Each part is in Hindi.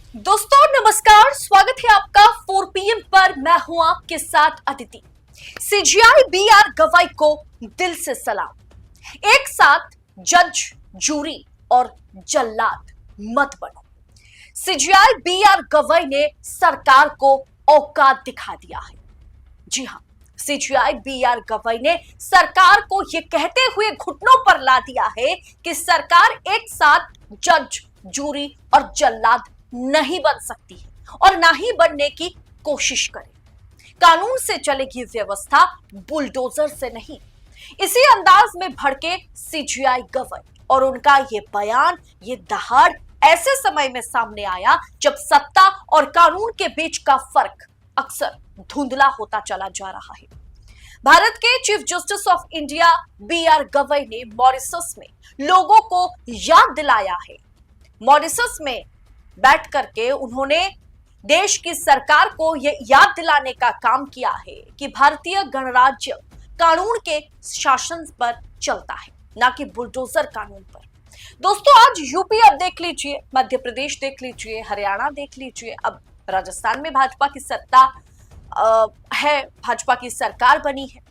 दोस्तों नमस्कार, स्वागत है आपका 4 PM पर। मैं हूं आपके साथ अदिति। सीजीआई बीआर गवाई को दिल से सलाम। एक साथ जज, जूरी और जल्लाद मत बनो। सीजीआई बीआर गवाई ने सरकार को औकात दिखा दिया है। जी हां, सीजीआई बीआर गवाई ने सरकार को यह कहते हुए घुटनों पर ला दिया है कि सरकार एक साथ जज, जूरी और जल्लाद नहीं बन सकती है और ना ही बनने की कोशिश करे। कानून से चलेगी व्यवस्था, बुलडोजर से नहीं। इसी अंदाज में भड़के सीजीआई गवाई और उनका ये बयान, ये दहाड़ ऐसे समय में सामने आया जब सत्ता और कानून के बीच का फर्क अक्सर धुंधला होता चला जा रहा है। भारत के chief justice of India BR Gavai ने मॉरिशस में लोगों को याद दिलाया है। मॉरिशस में बैठ करके उन्होंने देश की सरकार को यह याद दिलाने का काम किया है कि भारतीय गणराज्य कानून के शासन पर चलता है, ना कि बुलडोजर कानून पर। दोस्तों आज यूपी अब देख लीजिए, मध्य प्रदेश देख लीजिए, हरियाणा देख लीजिए, अब राजस्थान में भाजपा की सत्ता है, भाजपा की सरकार बनी है।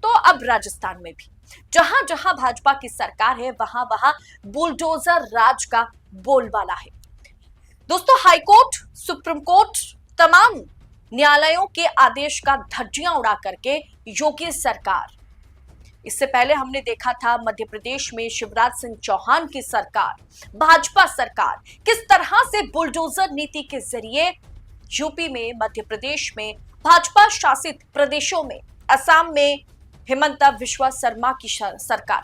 तो अब राजस्थान में भी जहां जहां भाजपा की सरकार है वहां वहां बुलडोजर राज का बोलबाला है। दोस्तों हाईकोर्ट, सुप्रीम कोर्ट, तमाम न्यायालयों के आदेश का धज्जियां उड़ा करके योगी सरकार, इससे पहले हमने देखा था मध्य प्रदेश में शिवराज सिंह चौहान की सरकार, भाजपा सरकार किस तरह से बुलडोजर नीति के जरिए यूपी में, मध्य प्रदेश में, भाजपा शासित प्रदेशों में, असम में हिमंता बिस्वा शर्मा की सरकार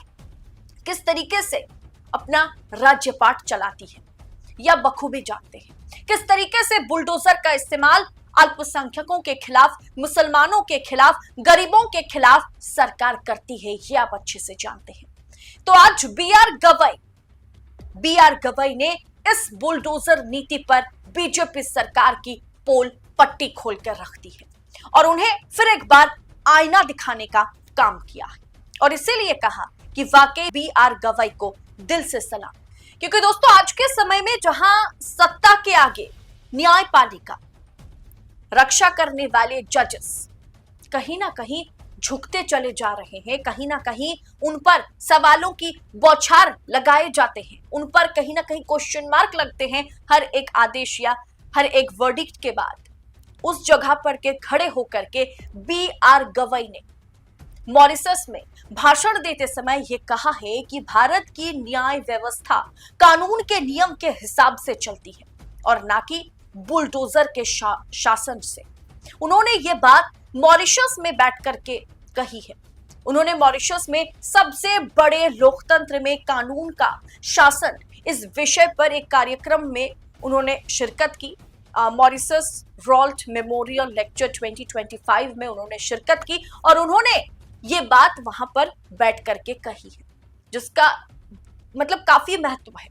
किस तरीके से अपना राज्यपाट चलाती है या बखूबी जानते हैं। किस तरीके से बुलडोजर का इस्तेमाल अल्पसंख्यकों के खिलाफ, मुसलमानों के खिलाफ, गरीबों के खिलाफ सरकार करती है, ये आप अच्छे से जानते हैं। तो आज बीआर गवाई ने इस बुलडोजर नीति पर बीजेपी सरकार की पोल पट्टी खोलकर रख दी है और उन्हें फिर एक बार आईना दिखाने का काम किया है और इसीलिए कहा कि वाकई बीआर गवाई को दिल से सलाम। क्योंकि दोस्तों आज के समय में जहां सत्ता के आगे न्यायपालिका, रक्षा करने वाले जजेस कहीं ना कहीं झुकते चले जा रहे हैं, कहीं ना कहीं उन पर सवालों की बौछार लगाए जाते हैं, उन पर कहीं ना कहीं क्वेश्चन मार्क लगते हैं हर एक आदेश या हर एक वर्डिक्ट के बाद। उस जगह पर के खड़े होकर के बीआर गवाई ने मॉरिशस में भाषण देते समय यह कहा है कि भारत की न्याय व्यवस्था कानून के नियम के हिसाब से चलती है और ना कि बुलडोजर के शासन से। उन्होंने ये बात मॉरिशस में बैठ करके कही है। उन्होंने मॉरिशस में सबसे बड़े लोकतंत्र में कानून का शासन इस विषय पर एक कार्यक्रम में उन्होंने शिरकत की। मॉरिशस रॉल्ट मेमोरियल लेक्चर 2025 में उन्होंने शिरकत की और उन्होंने ये बात वहां पर बैठ करके कही है, जिसका मतलब काफी महत्व है।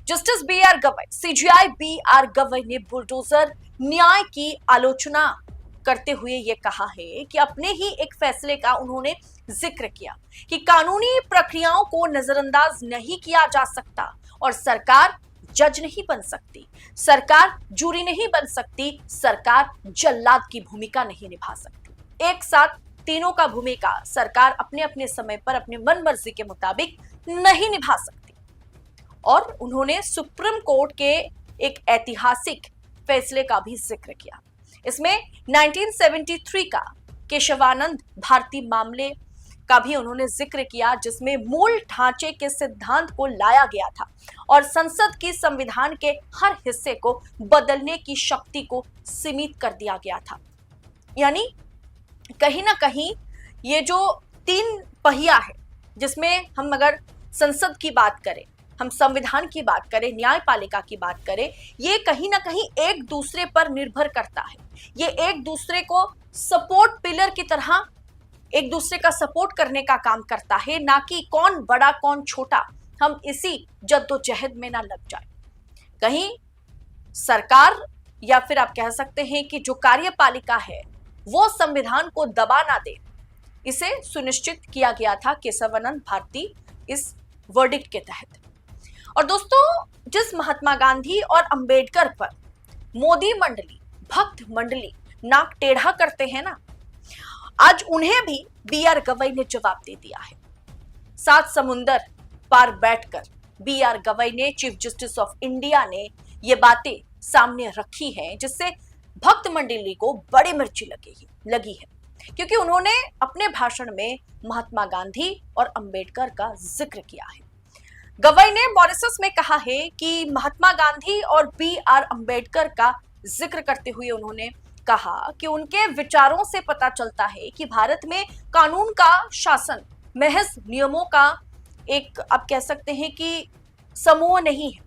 जस्टिस बीआर गवाई, सीजीआई बीआर गवाई ने बुलडोजर न्याय की आलोचना करते हुए ये कहा है कि अपने ही एक फैसले का उन्होंने जिक्र किया कि कानूनी प्रक्रियाओं को नजरअंदाज नहीं किया जा सकता और सरकार जज नहीं बन सकती, सरकार जूरी नहीं बन सकती, सरकार जल्लाद की भूमिका नहीं निभा सकती। एक साथ तीनों का भूमिका सरकार अपने अपने समय पर अपने मन मर्जी के मुताबिक नहीं निभा सकती। और उन्होंने सुप्रीम कोर्ट के एक ऐतिहासिक फैसले का भी जिक्र किया। इसमें 1973 का केशवानंद भारती मामले का भी उन्होंने जिक्र किया, जिसमें मूल ढांचे के सिद्धांत को लाया गया था और संसद की संविधान के हर हिस्से को बदलने की शक्ति को सीमित कर दिया गया था। यानी कहीं ना कहीं ये जो तीन पहिया है, जिसमें हम अगर संसद की बात करें, हम संविधान की बात करें, न्यायपालिका की बात करें, ये कहीं ना कहीं एक दूसरे पर निर्भर करता है। ये एक दूसरे को सपोर्ट पिलर की तरह एक दूसरे का सपोर्ट करने का काम करता है, ना कि कौन बड़ा कौन छोटा, हम इसी जद्दोजहद में ना लग जाए। कहीं सरकार या फिर आप कह सकते हैं कि जो कार्यपालिका है वो संविधान को दबा ना दे, इसे सुनिश्चित किया गया था केशवानंद भारती इस वर्डिक्ट के तहत। और दोस्तों जिस महात्मा गांधी और अंबेडकर पर मोदी मंडली, भक्त मंडली नाक टेढ़ा करते हैं ना, आज उन्हें भी बी आर गवई ने जवाब दे दिया है। 7 समुंदर पार बैठकर बी आर गवई ने, चीफ जस्टिस ऑफ इंडिया ने ये बातें सामने रखी हैं, जिससे भक्त मंडली को बड़ी मिर्ची लगी है, क्योंकि उन्होंने अपने भाषण में महात्मा गांधी और अंबेडकर का जिक्र किया है। गवई ने मॉरिशस में कहा है कि महात्मा गांधी और बी आर अंबेडकर का जिक्र करते हुए उन्होंने कहा कि उनके विचारों से पता चलता है कि भारत में कानून का शासन महज नियमों का एक, आप कह सकते हैं कि समूह नहीं है।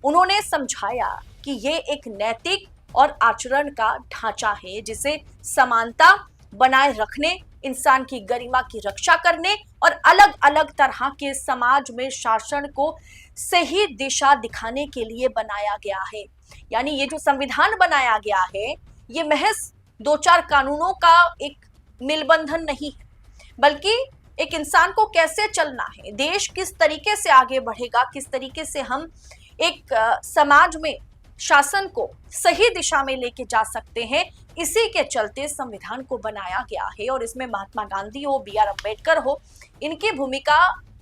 उन्होंने समझाया कि ये एक नैतिक और आचरण का ढांचा है, जिसे समानता बनाए रखने, इंसान की गरिमा की रक्षा करने और अलग अलग तरह के समाज में शासन को सही दिशा दिखाने के लिए बनाया गया है। यानी ये जो संविधान बनाया गया है, ये महज 2-4 कानूनों का एक मिलबंधन नहीं है, बल्कि एक इंसान को कैसे चलना है, देश किस तरीके से आगे बढ़ेगा, किस तरीके से हम एक समाज में शासन को सही दिशा में लेके जा सकते हैं, इसी के चलते संविधान को बनाया गया है। और इसमें महात्मा गांधी हो, बी आर अंबेडकर हो, इनकी भूमिका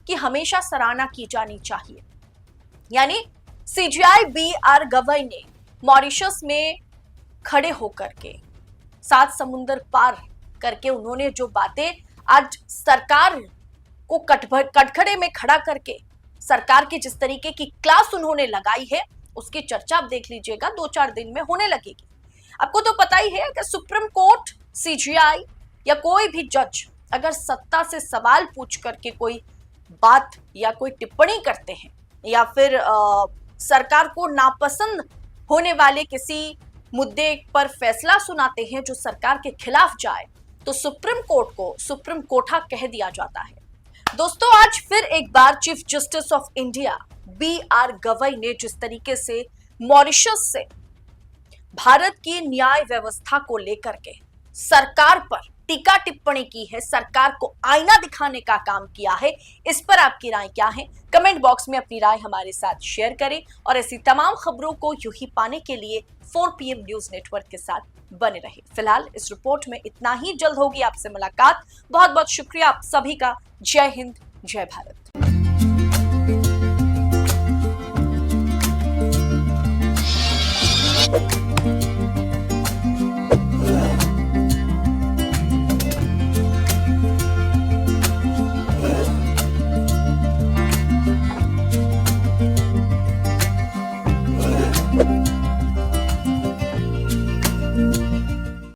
की हमेशा सराहना की जानी चाहिए। यानी सीजीआई बी आर गवई ने मॉरिशस में खड़े होकर के 7 समुंदर पार करके उन्होंने जो बातें आज सरकार को कटघरे में खड़ा करके सरकार की जिस तरीके की क्लास उन्होंने लगाई है, उसकी चर्चा आप देख लीजिएगा 2-4 दिन में होने लगेगी। आपको तो पता ही है कि सुप्रीम कोर्ट, सीजीआई या कोई भी जज अगर सत्ता से सवाल पूछ करके कोई बात या कोई टिप्पणी करते हैं या फिर सरकार को नापसंद होने वाले किसी मुद्दे पर फैसला सुनाते हैं जो सरकार के खिलाफ जाए, तो सुप्रीम कोर्ट को सुप्रीम कोठा कह दिया जाता है। दोस्तों, आज फिर एक बार chief justice of India B R Gavai ने जिस तरीके से मॉरिशस से भारत की न्याय व्यवस्था को लेकर के सरकार पर टीका टिप्पणी की है, सरकार को आईना दिखाने का काम किया है, इस पर आपकी राय क्या है? कमेंट बॉक्स में अपनी राय हमारे साथ शेयर करें और ऐसी तमाम खबरों को यूं ही पाने के लिए 4 PM न्यूज नेटवर्क के साथ बने रहे। फिलहाल इस रिपोर्ट में इतना ही, जल्द होगी आपसे मुलाकात। बहुत बहुत शुक्रिया आप सभी का। जय हिंद, जय भारत।